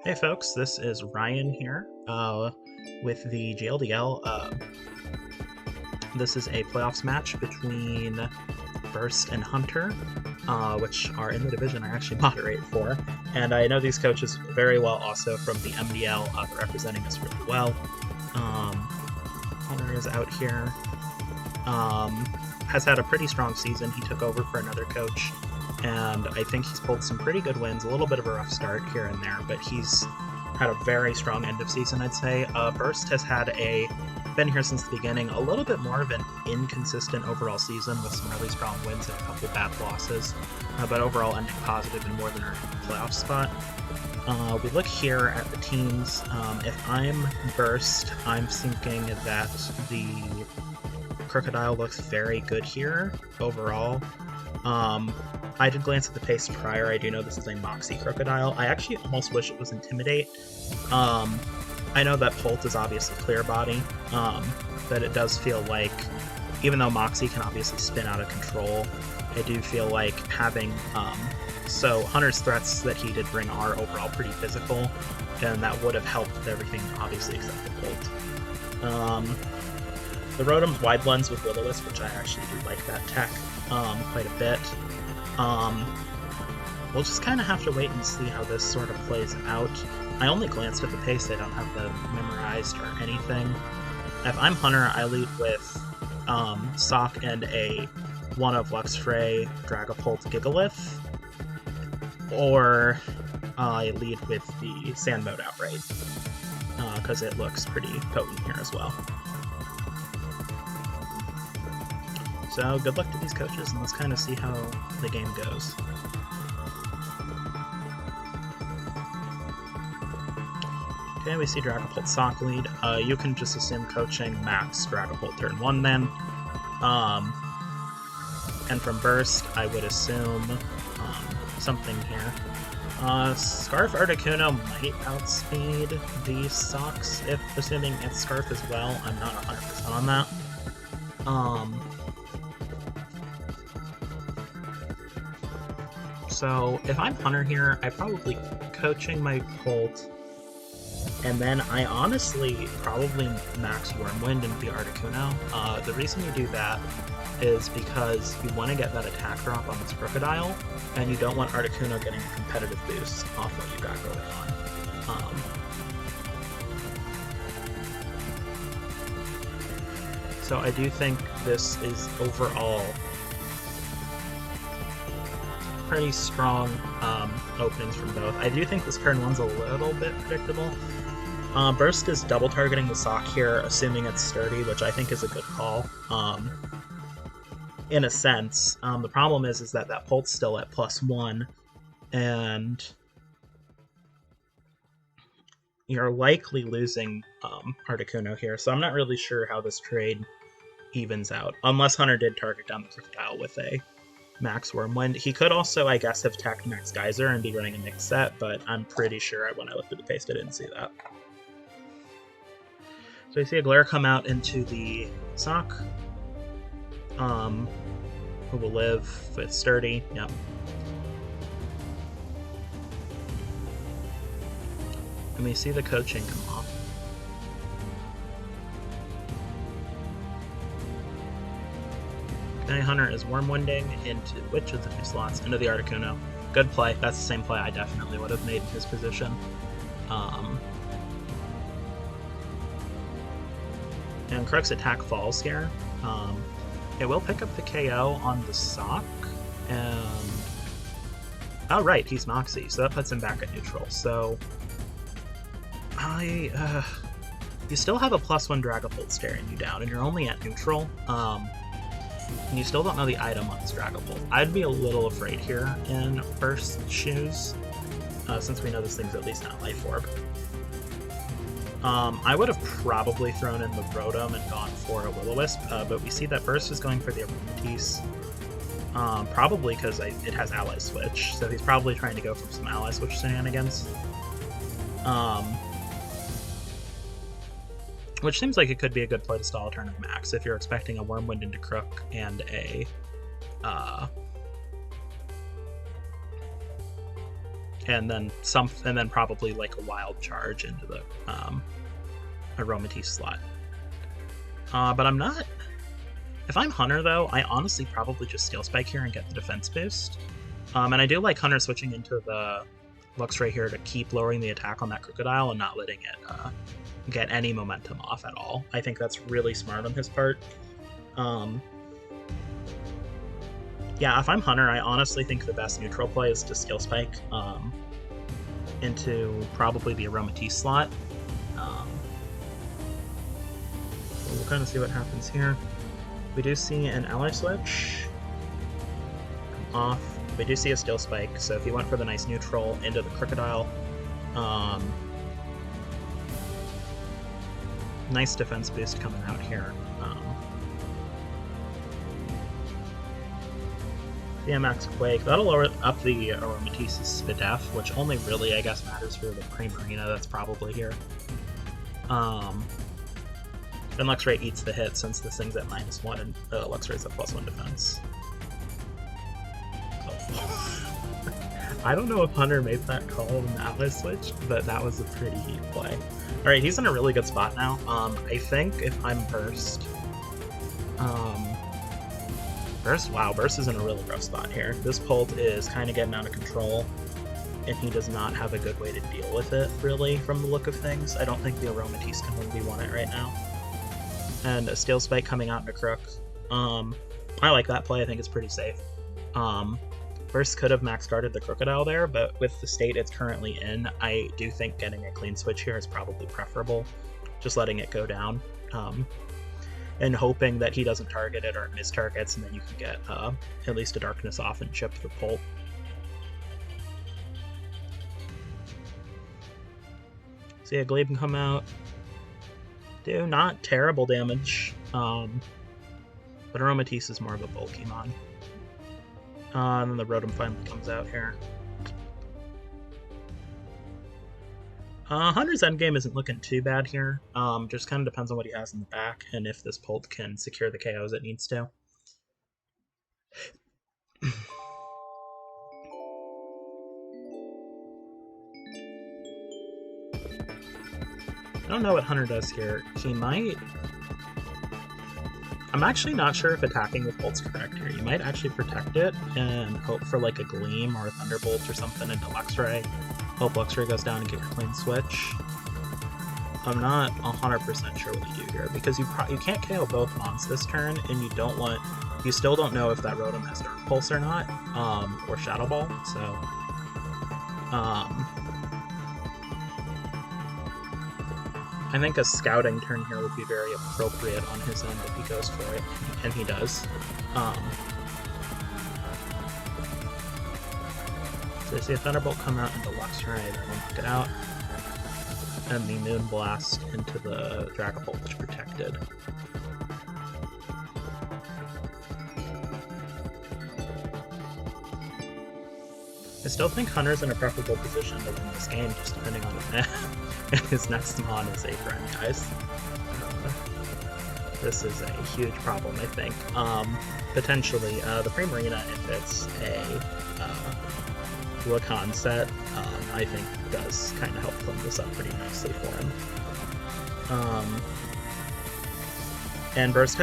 Hey folks, this is Ryan here with the GLDL. This is a playoffs match between Burst and Hunter, which are in the division I actually moderate for. And I know these coaches very well also from the MDL, representing us really well. Hunter is out here. Has had a pretty strong season. He took over for another coach, and I think he's pulled some pretty good wins. A little bit of a rough start here and there, but he's had a very strong end of season, I'd say. Burst has been here since the beginning, a little bit more of an inconsistent overall season with some really strong wins and a couple bad losses, but overall ending positive in more than our playoff spot. We look here at the teams. If I'm Burst, I'm thinking that the Crocodile looks very good here overall. I did glance at the pace prior. I do know this is a Moxie Crocodile. I actually almost wish it was Intimidate. I know that Holt is obviously Clear Body, but it does feel like, even though Moxie can obviously spin out of control, I do feel like having... so Hunter's threats that he did bring are overall pretty physical, and that would have helped with everything, obviously, except for Holt. The Rotom's Wide Lens with Will-O-Wisp, which I actually do like that tech quite a bit. We'll just kind of have to wait and see how this sort of plays out. I only glanced at the pace, I don't have them memorized or anything. If I'm Hunter, I lead with Sock and one of Luxray, Dragapult, Gigalith, or I lead with the Sand Mode outright, because it looks pretty potent here as well. So good luck to these coaches, and let's kind of see how the game goes. Okay, we see Dragapult Sock lead. You can just assume coaching max Dragapult turn 1 then. And from Burst, I would assume something here. Scarf Articuno might outspeed the Socks, if assuming it's Scarf as well. I'm not 100% on that. So if I'm Hunter here, I'm probably coaching my Holt, and then I honestly probably max Wormwind into the Articuno. The reason you do that is because you want to get that attack drop on this Crocodile, and you don't want Articuno getting a competitive boost off what you got going on. So I do think this is overall pretty strong openings from both. I do think this turn 1's a little bit predictable. Burst is double targeting the Sock here, assuming it's sturdy, which I think is a good call. In a sense, the problem is that Holt's still at +1, and you're likely losing Articuno here, so I'm not really sure how this trade evens out, unless Hunter did target down the Crocodile with a Max Wormwind. He could also, I guess, have tacked Max Geyser and be running a mixed set, but I'm pretty sure when I looked at the paste, I didn't see that. So you see a Glare come out into the Sock, who will live with Sturdy. Yep. And we see the coaching come off. Okay, Hunter is Wormwinding into which of the 2 slots? Into the Articuno. Good play. That's the same play I definitely would have made in his position. And Crook's attack falls here. It will pick up the KO on the Sock, and... oh, right, he's Moxie, so that puts him back at neutral. So... you still have a +1 Dragapult staring you down, and you're only at neutral. And you still don't know the item on this Dragapult. I'd be a little afraid here in Burst's shoes, since we know this thing's at least not Life Orb. I would have probably thrown in the Rotom and gone for a Will-O-Wisp, but we see that Burst is going for the Apprentice, probably because it has Ally Switch, so he's probably trying to go for some Ally Switch shenanigans. Which seems like it could be a good play to stall a turn of Max if you're expecting a Wormwind into Crook and a and then probably like a wild charge into the Aromatisse slot. But I'm not. If I'm Hunter, though, I honestly probably just Steel Spike here and get the defense boost. And I do like Hunter switching into the Luxray here to keep lowering the attack on that Crocodile and not letting it get any momentum off at all. I think that's really smart on his part. Yeah, if I'm Hunter, I honestly think the best neutral play is to Steel Spike into probably the Aromatisse slot. So we'll kind of see what happens here. We do see an ally switch off. We do see a Steel Spike, so if he went for the nice neutral into the Crocodile, nice defense boost coming out here. Yeah, Max Quake. That'll lower up the Aromatisse's Spidef, which only really, I guess, matters for the Primarina that's probably here. And Luxray eats the hit since this thing's at -1 and Luxray's at +1 defense. I don't know if Hunter made that call in the ally switch, but that was a pretty neat play. Alright, he's in a really good spot now. I think if I'm Burst... Burst is in a really rough spot here. This Pult is kind of getting out of control, and he does not have a good way to deal with it, really, from the look of things. I don't think the Aromatisse can really want it right now. And a Steel Spike coming out into Crook. I like that play. I think it's pretty safe. Burst could have max guarded the Crocodile there, but with the state it's currently in, I do think getting a clean switch here is probably preferable. Just letting it go down. And hoping that he doesn't target it or it mistargets, and then you can get at least a Darkness off and chip the Pult. See a Glaive can come out. Do not terrible damage, but Aromatisse is more of a bulky mon. And then the Rotom finally comes out here. Hunter's endgame isn't looking too bad here. Just kind of depends on what he has in the back and if this Pult can secure the KOs it needs to. I don't know what Hunter does here. He might... I'm actually not sure if attacking with Pult's correct here. You might actually protect it and hope for like a Gleam or a Thunderbolt or something into Luxray. Hope Luxray goes down and get your clean switch. I'm not 100% sure what you do here, because you can't KO both mons this turn, and you still don't know if that Rotom has Dark Pulse or not, or Shadow Ball, so... I think a scouting turn here would be very appropriate on his end if he goes for it, and he does. So I see a Thunderbolt come out into Luxray, then we'll knock it out. And the Moon Blast into the Dragapult, which protected. I still think Hunter's in a preferable position to win this game, just depending on his next mon is a friend, guys. This is a huge problem, I think. Potentially, the Primarina, if it's a Lacan set, I think does kind of help clean this up pretty nicely for him. And Burst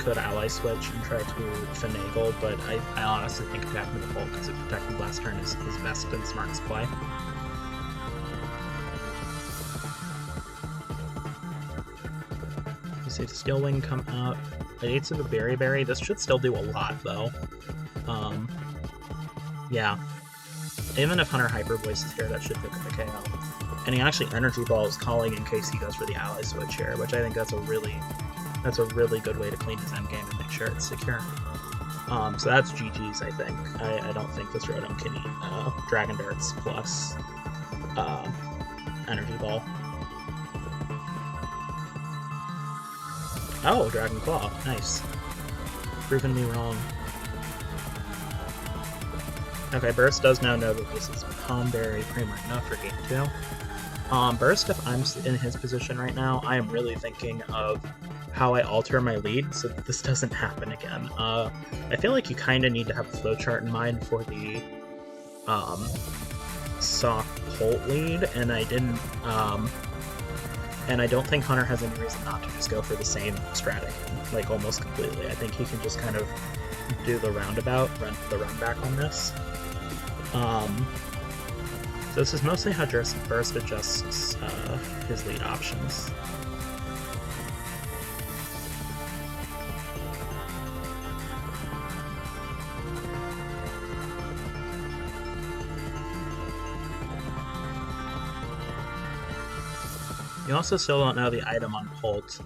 could ally switch and try to finagle, but I honestly think attacking the Bolt because it protected last turn is his best and smartest play. You see the Steel Wing come out. It eats of the Berry. This should still do a lot, though. Yeah. Even if Hunter Hyper Voice is here, that should pick up the KO. And he actually Energy Balls calling in case he goes for the ally switch here, which I think that's a really good way to clean his endgame and make sure it's secure. So that's GG's, I think. I don't think this Rotom can eat Dragon Darts plus Energy Ball. Oh, Dragon Claw. Nice. Proving me wrong. Okay, Burst does now know that this is Pondberry Primarina for game 2. Burst, if I'm in his position right now, I am really thinking of how I alter my lead so that this doesn't happen again. I feel like you kind of need to have a flowchart in mind for the soft Holt lead, and I didn't, and I don't think Hunter has any reason not to just go for the same strategy, like almost completely. I think he can just kind of do the roundabout, run run back on this. So this is mostly how Burst adjusts his lead options. You also still don't know the item on Holt,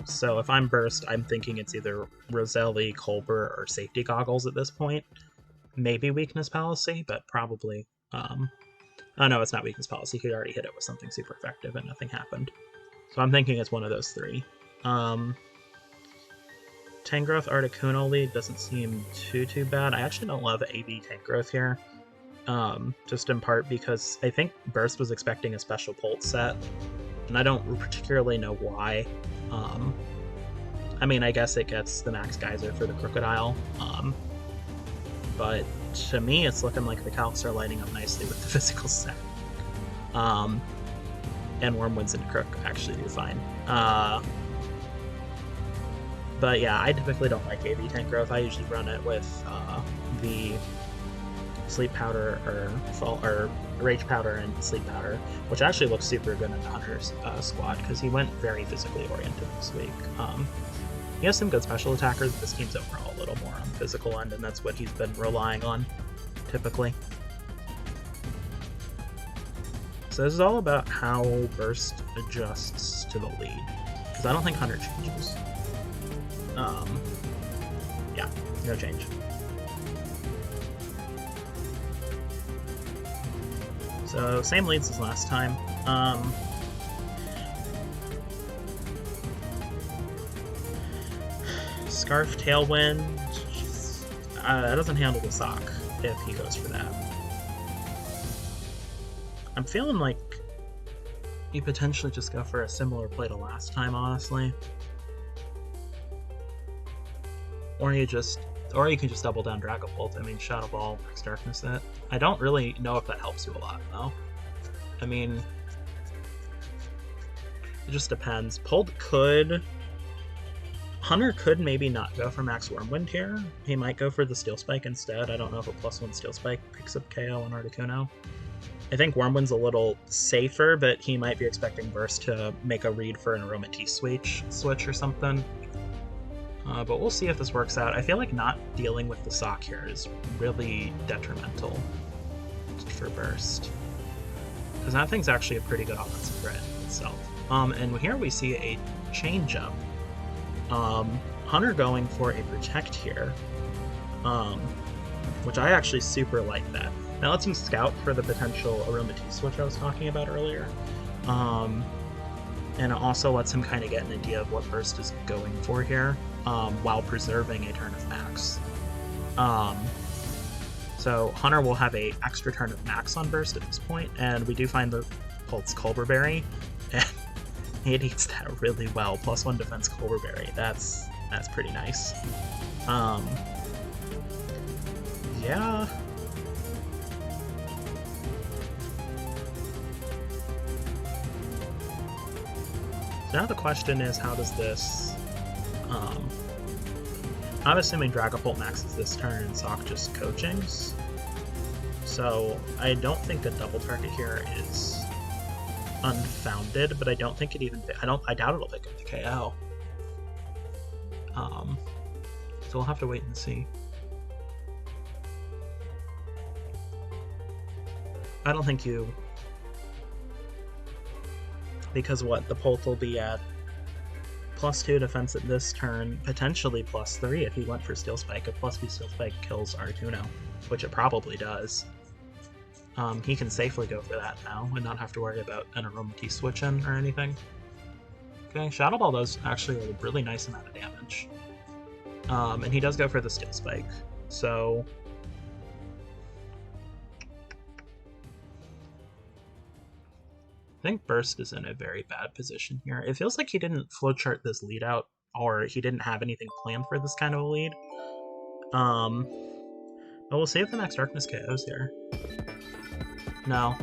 so if I'm Burst, I'm thinking it's either Roselli, Colbert, or Safety Goggles at this point. Maybe Weakness Policy, but probably... oh no, it's not Weakness Policy, he already hit it with something super effective and nothing happened. So I'm thinking it's one of those three. Tangrowth Articuno lead doesn't seem too bad. I actually don't love AV Tangrowth here. Just in part because I think Burst was expecting a special Pulse set, and I don't particularly know why. I mean, I guess it gets the Max Geyser for the Crocodile, but to me it's looking like the calcs are lining up nicely with the physical set. And Wormwoods and Crook actually do fine. But yeah, I typically don't like AV Tangrowth. I usually run it with the Sleep Powder or Rage Powder and Sleep Powder, which actually looks super good in the Hunter's squad because he went very physically oriented this week. He has some good special attackers, but this team's overall a little more on the physical end, and that's what he's been relying on typically. So this is all about how Burst adjusts to the lead, because I don't think Hunter changes. Yeah, no change. So same leads as last time. Scarf Tailwind, that doesn't handle the sock if he goes for that. I'm feeling like you potentially just go for a similar play to last time, honestly. Or you can just double down Dragapult. I mean, Shadow Ball, Max Darkness that. I don't really know if that helps you a lot, though. I mean, it just depends. Hunter could maybe not go for Max Wormwind here. He might go for the Steel Spike instead. I don't know if a +1 Steel Spike picks up KO on Articuno. I think Wormwind's a little safer, but he might be expecting Burst to make a read for an Aromatisse switch or something. But we'll see if this works out. I feel like not dealing with the sock here is really detrimental for Burst, because that thing's actually a pretty good offensive threat in itself. And here we see a change-up. Hunter going for a Protect here, which I actually super like that. That lets him scout for the potential Aromatisse switch I was talking about earlier. And it also lets him kind of get an idea of what Burst is going for here, while preserving a turn of Max. So Hunter will have an extra turn of Max on Burst at this point, and we do find the Pulse Culber Berry, and it eats that really well. +1 defense Culber Berry. That's pretty nice. Yeah. So now the question is, how does this... I'm assuming Dragapult maxes this turn and Sock just coachings. So I don't think a double target here is unfounded, but I don't think it even... I doubt it'll pick up the KO. So we'll have to wait and see. I don't think you... Because what, the Pult will be at +2 defense at this turn, potentially +3 if he went for Steel Spike. If +2 Steel Spike kills Articuno, which it probably does. He can safely go for that now and not have to worry about an Aromatisse switch in or anything. Okay, Shadow Ball does actually a really nice amount of damage. And he does go for the Steel Spike, so... I think Burst is in a very bad position here. It feels like he didn't flowchart this lead out, or he didn't have anything planned for this kind of a lead. But we'll see if the Max Darkness KOs here. No.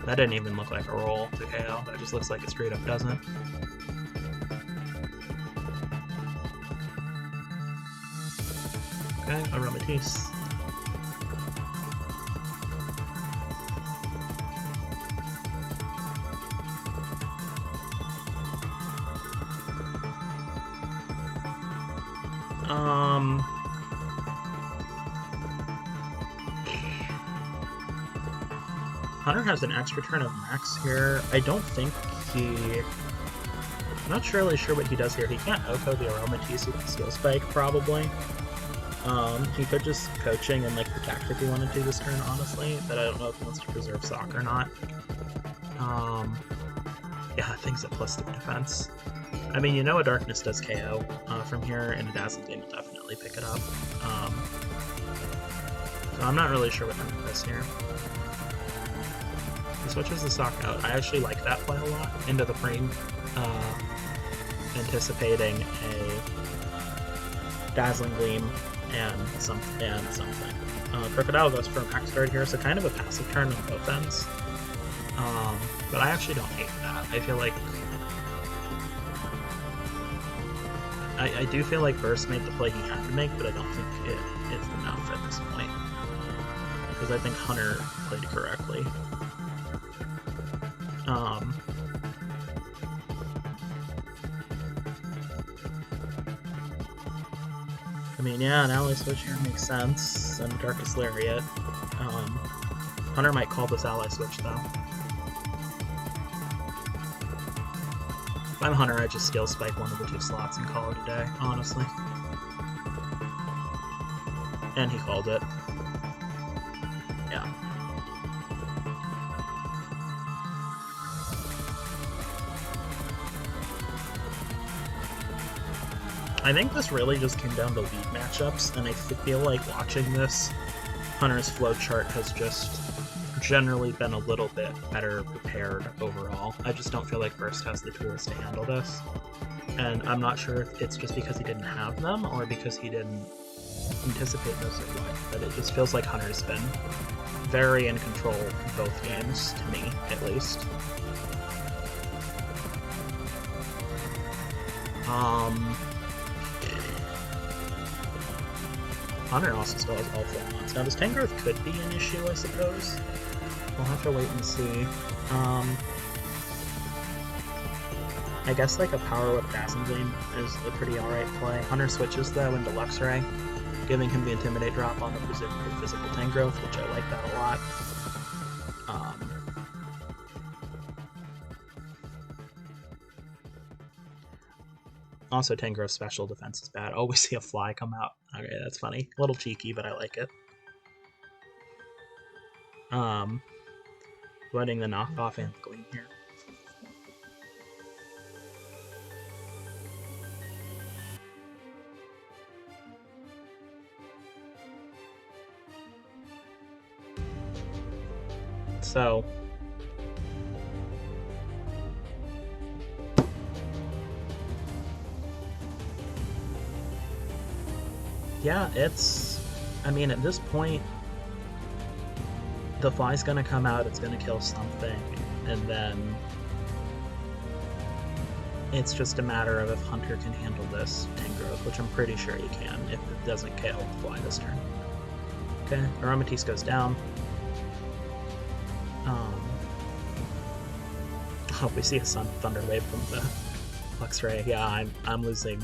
That didn't even look like a roll to KO. That just looks like it straight up doesn't. Okay, Aromatisse. Hunter has an extra turn of max here. I don't think he... I'm not really sure what he does here. He can't Oko the Aromatisse with the Skill Spike, probably. He could just coaching and like protect if he wanted to this turn, honestly, but I don't know if he wants to preserve Sock or not. Yeah, things at +3 defense. I mean, you know a Darkness does KO from here, and a Dazzling Gleam will definitely pick it up. So I'm not really sure what Hunter does here. He switches the Sock out. I actually like that play a lot into the frame, anticipating a Dazzling Gleam and something. Crocodile goes for a max guard here, so kind of a passive turn on both ends. But I actually don't hate that. I feel like I do feel like Burst made the play he had to make, but I don't think it is enough at this point. Because I think Hunter played correctly. I mean, yeah, an ally switch here makes sense, and Darkest Lariat. Hunter might call this ally switch, though. If I'm Hunter, I just skill spike one of the 2 slots and call it a day, honestly. And he called it. Yeah. I think this really just came down to lead matchups, and I feel like watching this, Hunter's flowchart has just generally been a little bit better prepared overall. I just don't feel like Burst has the tools to handle this. And I'm not sure if it's just because he didn't have them, or because he didn't anticipate this or what, but it just feels like Hunter's been very in control in both games, to me, at least. Hunter also still has all 4 months. Now, this Tangrowth could be an issue, I suppose. We'll have to wait and see. I guess like a Power Whip Dazzling Gleam is a pretty alright play. Hunter switches though into Luxray, giving him the Intimidate drop on the physical Tangrowth, which I like that a lot. Also, Tangrowth's special defense is bad. Oh, we see a fly come out. Okay, that's funny. A little cheeky, but I like it. Letting the knockoff and the Gleam here. So yeah, it's, I mean, at this point, the fly's gonna come out, it's gonna kill something, and then it's just a matter of if Hunter can handle this Tangrowth, which I'm pretty sure he can, if it doesn't KO the fly this turn. Okay, Aromatisse goes down. Oh, we see a Thunder Wave from the Luxray. Yeah, I'm losing.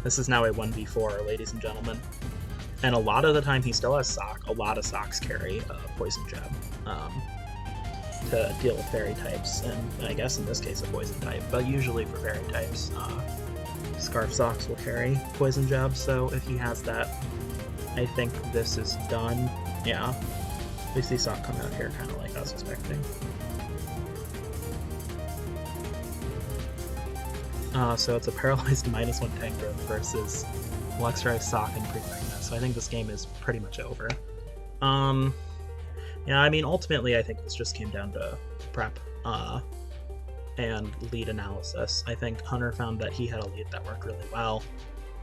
This is now a 1v4, ladies and gentlemen. And a lot of the time he still has Sock. A lot of Socks carry Poison Jab to deal with fairy types, and I guess in this case a Poison type, but usually for fairy types, Scarf Socks will carry Poison Jab, so if he has that, I think this is done. Yeah, we see Sock come out here kind of like I was expecting. So it's a paralyzed -1 Tangrowth versus Luxray, Sock, and Pre-Magna, so I think this game is pretty much over. Yeah, I mean, ultimately, I think this just came down to prep and lead analysis. I think Hunter found that he had a lead that worked really well,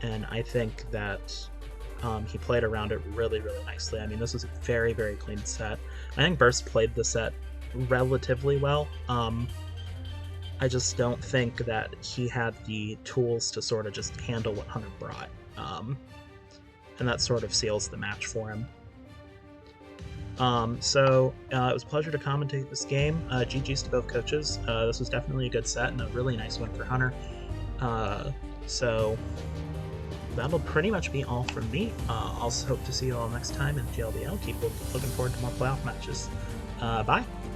and I think that he played around it really, really nicely. I mean, this was a very, very clean set. I think Burst played the set relatively well. I just don't think that he had the tools to sort of just handle what Hunter brought. And that sort of seals the match for him. So it was a pleasure to commentate this game. GG's to both coaches. This was definitely a good set and a really nice win for Hunter. So that'll pretty much be all from me. I'll hope to see you all next time in GLDL. Keep looking forward to more playoff matches. Bye!